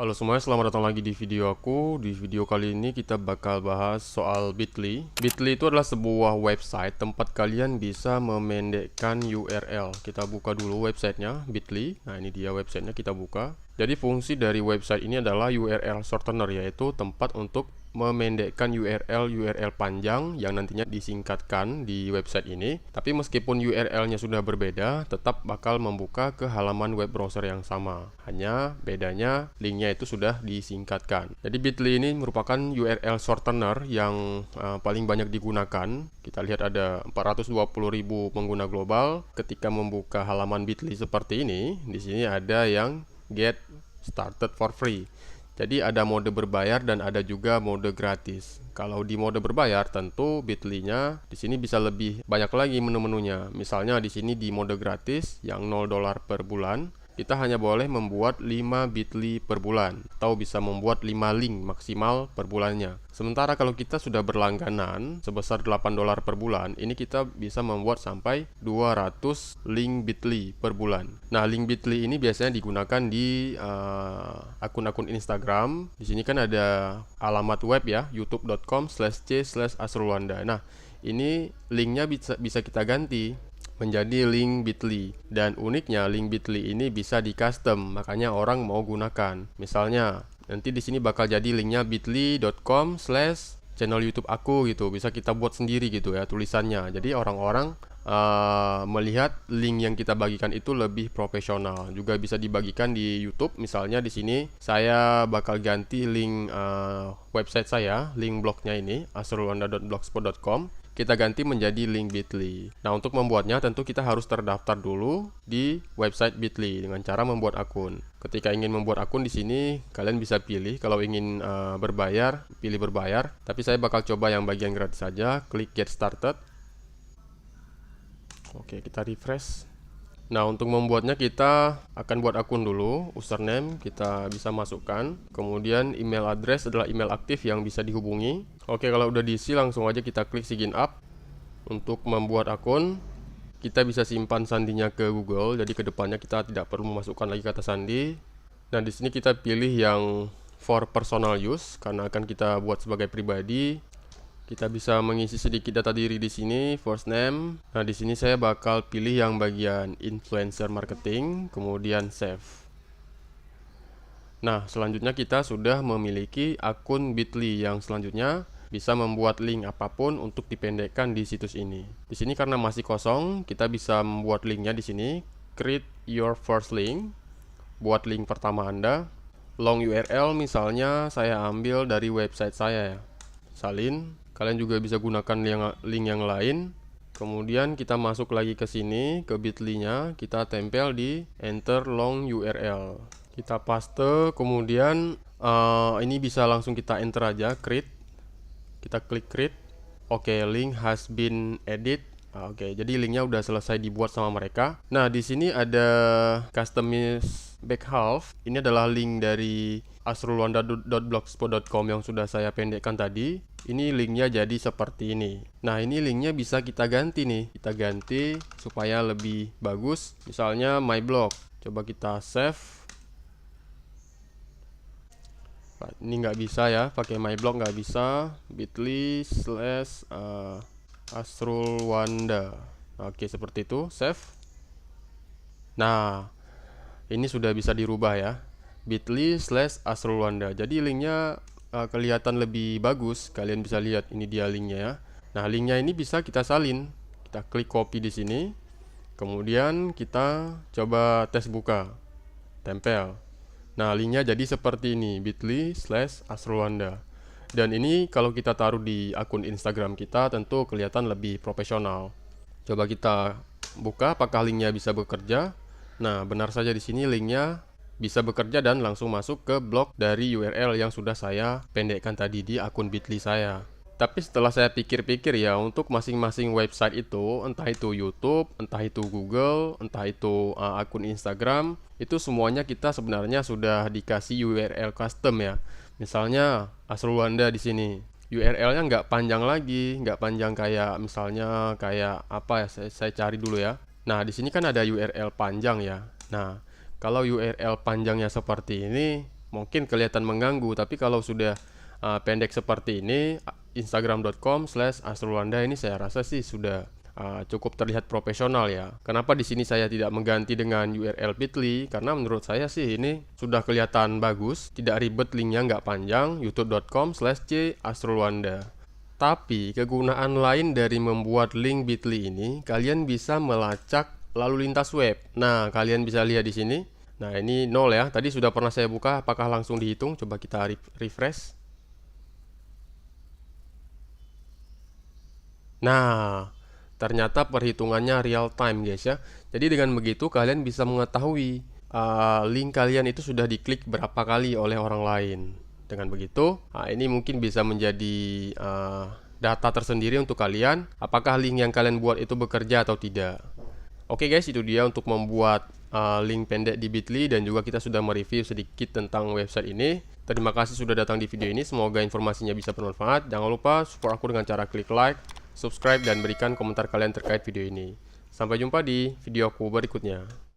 Halo semuanya, selamat datang lagi di video aku. Di video kali ini kita bakal bahas soal Bitly. Bitly itu adalah sebuah website tempat kalian bisa memendekkan URL. Kita buka dulu websitenya, Bitly. Nah, ini dia websitenya, kita buka. Jadi fungsi dari website ini adalah URL shortener, yaitu tempat untuk memendekkan URL panjang yang nantinya disingkatkan di website ini. Tapi meskipun URL-nya sudah berbeda, tetap bakal membuka ke halaman web browser yang sama. Hanya bedanya linknya itu sudah disingkatkan. Jadi Bitly ini merupakan URL shortener yang paling banyak digunakan. Kita lihat ada 420.000 pengguna global. Ketika membuka halaman Bitly seperti ini, di sini ada yang get started for free. Jadi ada mode berbayar dan ada juga mode gratis. Kalau di mode berbayar tentu Bitly-nya di sini bisa lebih banyak lagi menu-menunya. Misalnya di sini di mode gratis yang $0 per bulan, kita hanya boleh membuat 5 Bitly per bulan atau bisa membuat 5 link maksimal per bulannya. Sementara kalau kita sudah berlangganan sebesar $8 per bulan, ini kita bisa membuat sampai 200 link Bitly per bulan. Nah, link Bitly ini biasanya digunakan di akun-akun Instagram. Di sini kan ada alamat web ya, youtube.com/c/asrulwanda. Nah, ini linknya bisa kita ganti menjadi link Bitly, dan uniknya link Bitly ini bisa di custom, makanya orang mau gunakan. Misalnya nanti di sini bakal jadi linknya bit.ly.com/channel YouTube aku gitu, bisa kita buat sendiri gitu ya tulisannya. Jadi orang-orang melihat link yang kita bagikan itu lebih profesional. Juga bisa dibagikan di YouTube. Misalnya di sini saya bakal ganti link website saya, link blognya ini asrulwanda.blogspot.com. Kita ganti menjadi link Bitly. Nah, untuk membuatnya tentu kita harus terdaftar dulu di website Bitly dengan cara membuat akun. Ketika ingin membuat akun di sini kalian bisa pilih, kalau ingin berbayar, pilih berbayar. Tapi saya bakal coba yang bagian gratis saja, klik get started. Oke, kita refresh. Nah, untuk membuatnya kita akan buat akun dulu. Username kita bisa masukkan. Kemudian email address adalah email aktif yang bisa dihubungi. Oke, kalau udah diisi langsung aja kita klik sign up. Untuk membuat akun, kita bisa simpan sandinya ke Google. Jadi kedepannya kita tidak perlu memasukkan lagi kata sandi. Nah, di sini kita pilih yang for personal use karena akan kita buat sebagai pribadi. Kita bisa mengisi sedikit data diri di sini, first name. Nah, di sini saya bakal pilih yang bagian influencer marketing, kemudian save. Nah, selanjutnya kita sudah memiliki akun Bitly yang selanjutnya bisa membuat link apapun untuk dipendekkan di situs ini. Di sini karena masih kosong, kita bisa membuat linknya di sini. Create your first link. Buat link pertama Anda. Long URL misalnya saya ambil dari website saya ya. Salin. Kalian juga bisa gunakan link yang lain. Kemudian kita masuk lagi ke sini, ke Bitly-nya, kita tempel di enter long URL. Kita paste, kemudian ini bisa langsung kita enter aja, create. Kita klik create. Oke, link has been edit. Oke, jadi linknya udah selesai dibuat sama mereka. Nah, di sini ada customize back half. Ini adalah link dari asrulwanda.blogspot.com yang sudah saya pendekkan tadi. Ini linknya jadi seperti ini. Nah, ini linknya bisa kita ganti nih. Kita ganti supaya lebih bagus. Misalnya my blog. Coba kita save. Ini nggak bisa ya, pakai my blog nggak bisa. bit.ly/asrulwanda. Oke, seperti itu. Save. Nah, ini sudah bisa dirubah ya. bit.ly/asrulwanda. Jadi linknya kelihatan lebih bagus. Kalian bisa lihat ini dia linknya ya. Nah, linknya ini bisa kita salin. Kita klik copy di sini. Kemudian kita coba tes buka. Tempel. Nah, linknya jadi seperti ini, bit.ly/asrulwanda. Dan ini kalau kita taruh di akun Instagram kita tentu kelihatan lebih profesional. Coba kita buka apakah linknya bisa bekerja. Nah, benar saja di sini linknya bisa bekerja dan langsung masuk ke blog dari URL yang sudah saya pendekkan tadi di akun Bitly saya. Tapi setelah saya pikir-pikir ya, untuk masing-masing website itu, entah itu YouTube, entah itu Google, entah itu akun Instagram, itu semuanya kita sebenarnya sudah dikasih URL custom ya. Misalnya Asrulwanda di sini. URL-nya nggak panjang lagi, nggak panjang kayak misalnya kayak apa ya, saya cari dulu ya. Nah, di sini kan ada URL panjang ya. Nah, kalau URL panjangnya seperti ini, mungkin kelihatan mengganggu, tapi kalau sudah pendek seperti ini, instagram.com/astrolwanda ini saya rasa sih sudah cukup terlihat profesional ya. Kenapa di sini saya tidak mengganti dengan URL Bitly? Karena menurut saya sih ini sudah kelihatan bagus, tidak ribet, linknya nggak panjang, youtube.com/c_astrolwanda. Tapi kegunaan lain dari membuat link Bitly ini, kalian bisa melacak lalu lintas web. Nah, kalian bisa lihat di sini. Nah, ini 0 ya. Tadi sudah pernah saya buka, apakah langsung dihitung? Coba kita refresh. Nah, ternyata perhitungannya real time guys ya. Jadi dengan begitu kalian bisa mengetahui link kalian itu sudah diklik berapa kali oleh orang lain. Dengan begitu, ini mungkin bisa menjadi data tersendiri untuk kalian, apakah link yang kalian buat itu bekerja atau tidak. Oke guys, itu dia untuk membuat link pendek di Bitly, dan juga kita sudah mereview sedikit tentang website ini. Terima kasih sudah datang di video ini, semoga informasinya bisa bermanfaat. Jangan lupa support aku dengan cara klik like, subscribe, dan berikan komentar kalian terkait video ini. Sampai jumpa di video aku berikutnya.